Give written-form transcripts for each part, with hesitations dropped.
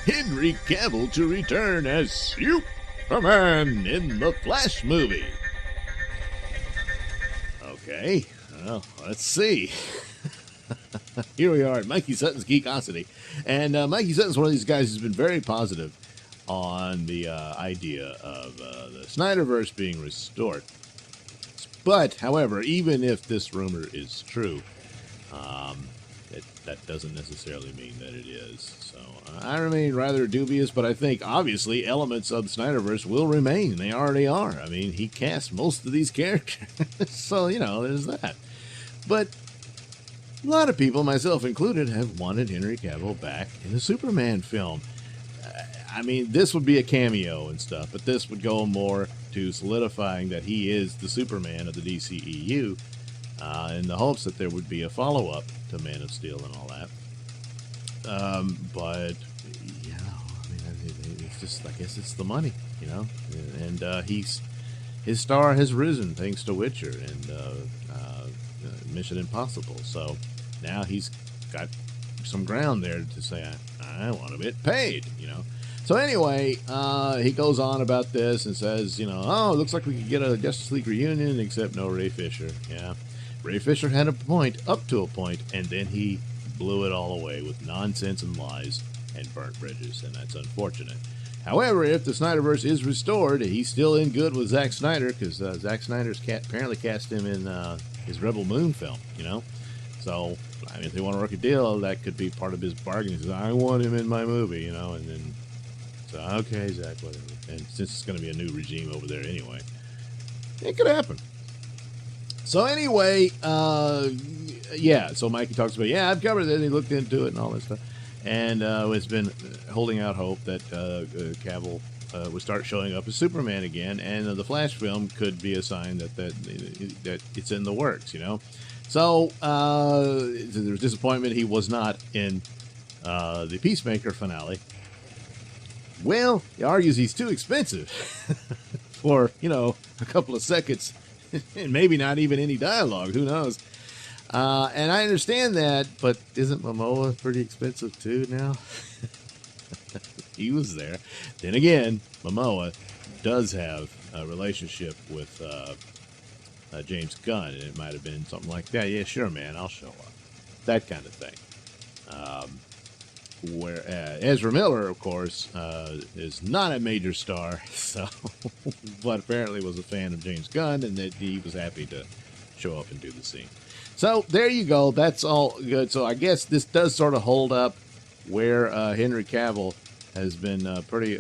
Henry Cavill to return as Superman in the Flash movie. Okay, well, let's see. Here we are at Mikey Sutton's Geekosity. And Mikey Sutton's one of these guys who's been very positive on the idea of the Snyderverse being restored. But, however, even if this rumor is true, that doesn't necessarily mean that it is. So I remain rather dubious, but I think, obviously, elements of the Snyderverse will remain. They already are. I mean, he cast most of these characters. So, there's that. But a lot of people, myself included, have wanted Henry Cavill back in the Superman film. I mean, this would be a cameo and stuff, but this would go more to solidifying that he is the Superman of the DCEU, in the hopes that there would be a follow-up to Man of Steel and all that. But, it's just, I guess it's the money, and his star has risen thanks to Witcher and Mission Impossible. So now he's got some ground there to say, I want to get paid, So anyway, he goes on about this and says, oh, it looks like we could get a Justice League reunion, except no Ray Fisher. Yeah, Ray Fisher had a point, up to a point, and then he blew it all away with nonsense and lies and burnt bridges, and that's unfortunate. However, if the Snyderverse is restored, he's still in good with Zack Snyder, because Zack Snyder's apparently cast him in his Rebel Moon film, So, I mean, if they want to work a deal, that could be part of his bargain. He says, I want him in my movie, and then, so, okay, Zack, whatever. And since it's going to be a new regime over there anyway, it could happen. So anyway, yeah, so Mikey talks about, I've covered it, he looked into it and all that stuff. And it's been holding out hope that Cavill would start showing up as Superman again, and the Flash film could be a sign that it's in the works, So there was disappointment he was not in the Peacemaker finale. Well, he argues he's too expensive for, a couple of seconds, and maybe not even any dialogue, who knows. And I understand that, but isn't Momoa pretty expensive too now? He was there. Then again, Momoa does have a relationship with James Gunn, and it might have been something like that. Yeah, sure, man, I'll show up. That kind of thing. Where Ezra Miller, of course, is not a major star, so but apparently was a fan of James Gunn, and that he was happy to show up and do the scene. So there you go. That's all good. So I guess this does sort of hold up where Henry Cavill has been pretty,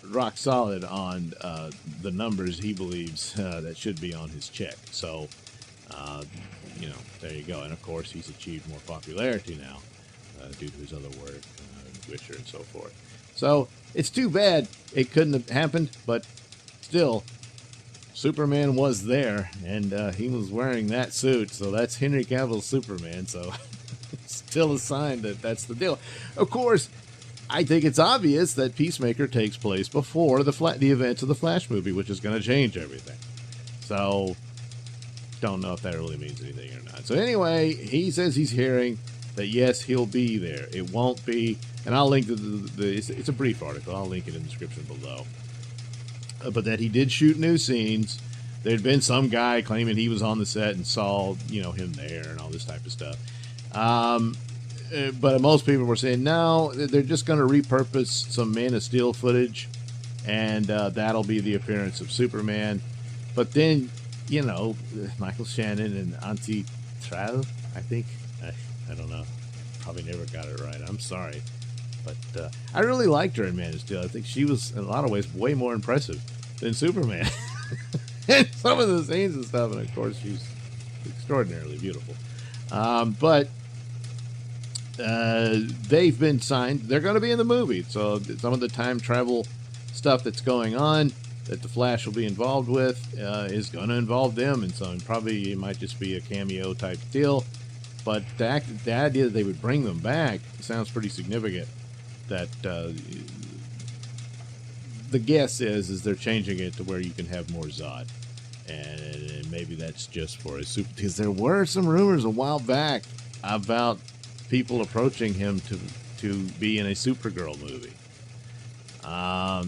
rock solid on the numbers he believes that should be on his check. So, there you go. And of course, he's achieved more popularity now due to his other work, Witcher and so forth. So it's too bad it couldn't have happened, but still, Superman was there, and he was wearing that suit, so that's Henry Cavill's Superman, so it's still a sign that that's the deal. Of course, I think it's obvious that Peacemaker takes place before the events of the Flash movie, which is going to change everything. So, don't know if that really means anything or not. So anyway, he says he's hearing that, yes, he'll be there. It won't be, and I'll link to it's a brief article. I'll link it in the description below. But that he did shoot new scenes. There'd been some guy claiming he was on the set and saw, him there and all this type of stuff. But most people were saying, no, they're just going to repurpose some Man of Steel footage, and that'll be the appearance of Superman. But then, Michael Shannon and Auntie Trau, I think. I don't know. Probably never got it right. I'm sorry. But I really liked her in Man of Steel. I think she was, in a lot of ways, way more impressive than Superman. And some of the scenes and stuff, and of course, she's extraordinarily beautiful. But they've been signed. They're going to be in the movie. So some of the time travel stuff that's going on that the Flash will be involved with is going to involve them. And so probably it might just be a cameo type deal. But the idea that they would bring them back sounds pretty significant. That the guess is they're changing it to where you can have more Zod, and maybe that's just for a super. Because there were some rumors a while back about people approaching him to to be in a Supergirl movie.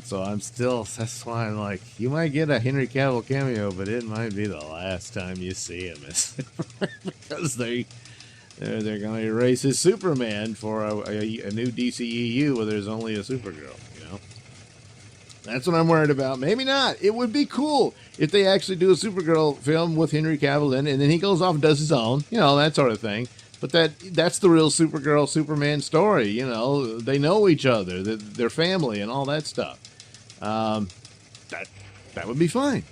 So that's why I'm like, you might get a Henry Cavill cameo, but it might be the last time you see him as Superman, because they're going to erase his Superman for a new DCEU where there's only a Supergirl, you know? That's what I'm worried about. Maybe not. It would be cool if they actually do a Supergirl film with Henry Cavill in, and then he goes off and does his own, you know, that sort of thing. But that's the real Supergirl Superman story, you know. They know each other, their family, and all that stuff. That would be fine.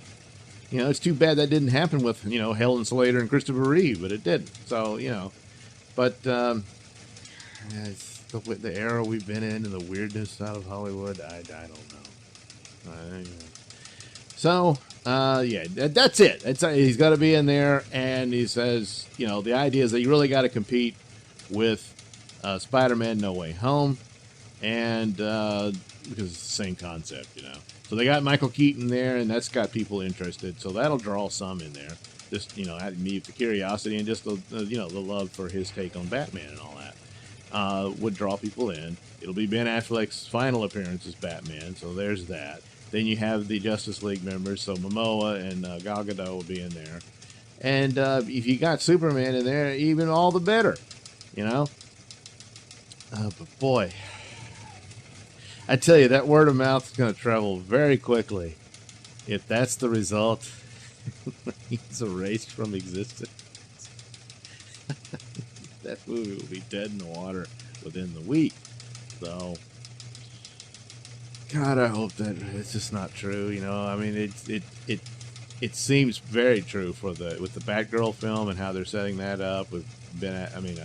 You know, it's too bad that didn't happen with, you know, Helen Slater and Christopher Reeve, but it didn't. So, you know, but it's the era we've been in and the weirdness out of Hollywood. I don't know. So, yeah, that's it. He's got to be in there, and he says, you know, the idea is that you really got to compete with Spider-Man No Way Home, and because it's the same concept, you know. So they got Michael Keaton there, and that's got people interested, so that'll draw some in there. Just, you know, meet the curiosity and just the you know, the love for his take on Batman and all that would draw people in. It'll be Ben Affleck's final appearance as Batman, so there's that. Then you have the Justice League members, so Momoa and Gal Gadot will be in there. And if you got Superman in there, even all the better, you know? But boy, I tell you, that word of mouth is going to travel very quickly. If that's the result, he's erased from existence. That movie will be dead in the water within the week. So, God, I hope that it's just not true. You know, I mean, it seems very true with the Batgirl film and how they're setting that up with Ben. I mean,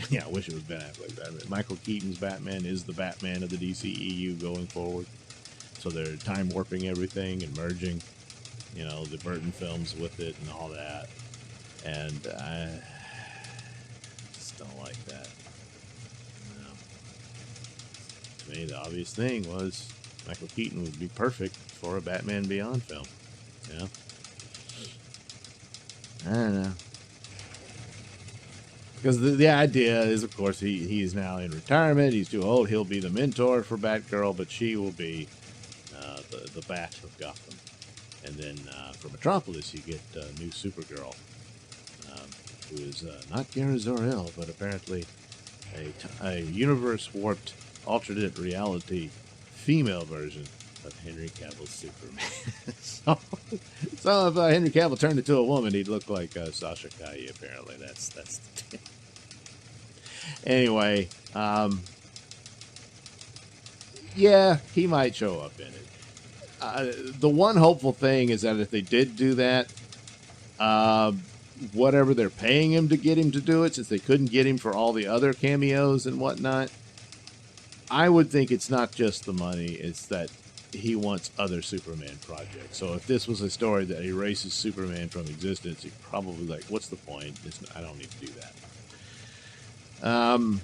yeah, I wish it was Ben Affleck. I mean, Michael Keaton's Batman is the Batman of the DCEU going forward. So they're time warping everything and merging, you know, the Burton films with it and all that. And I just don't like that. You know, to me, the obvious thing was Michael Keaton would be perfect for a Batman Beyond film. You know? I don't know. Because the idea is, of course, he is now in retirement. He's too old. He'll be the mentor for Batgirl, but she will be the Bat of Gotham. And then for Metropolis, you get new Supergirl, who is not Gara Zor-El, but apparently a universe-warped alternate reality female version of Henry Cavill's Superman. so if Henry Cavill turned into a woman, he'd look like Sasha Calle. Apparently, that's the anyway. Yeah, he might show up in it. The one hopeful thing is that if they did do that, whatever they're paying him to get him to do it, since they couldn't get him for all the other cameos and whatnot, I would think it's not just the money, it's that he wants other Superman projects. So if this was a story that erases Superman from existence, he'd probably like, what's the point? I don't need to do that.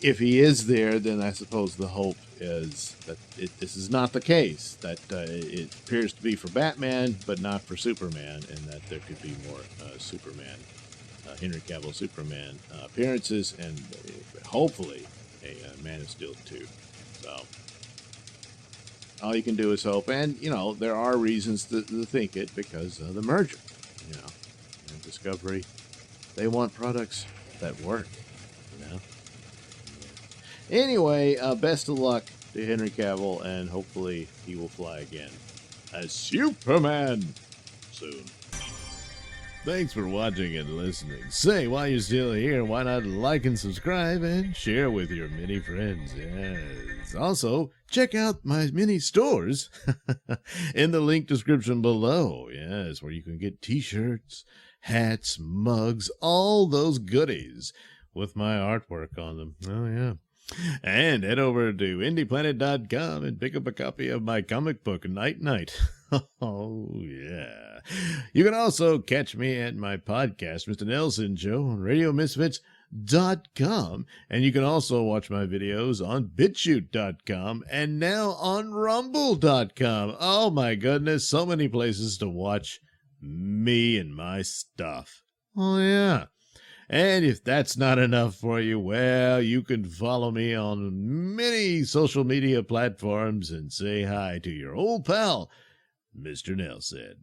If he is there, then I suppose the hope is that this is not the case, that it appears to be for Batman, but not for Superman, and that there could be more Superman, Henry Cavill Superman appearances, and hopefully a Man of Steel 2. So all you can do is hope, and you know there are reasons to think it because of the merger. You know, and Discovery, they want products that work. You know. Anyway, best of luck to Henry Cavill, and hopefully he will fly again as Superman soon. Thanks for watching and listening. Say, while you're still here, why not like and subscribe and share with your many friends? Yes. Also, check out my mini stores in the link description below. Yes, where you can get t-shirts, hats, mugs, all those goodies with my artwork on them. Oh, yeah. And head over to indieplanet.com and pick up a copy of my comic book, Night Night. Oh, yeah. You can also catch me at my podcast, Mr Nailsin Show, on RadioMisfits.com. And you can also watch my videos on BitChute.com and now on Rumble.com. Oh, my goodness. So many places to watch me and my stuff. Oh, yeah. And if that's not enough for you, well, you can follow me on many social media platforms and say hi to your old pal, Mr. Nailsin.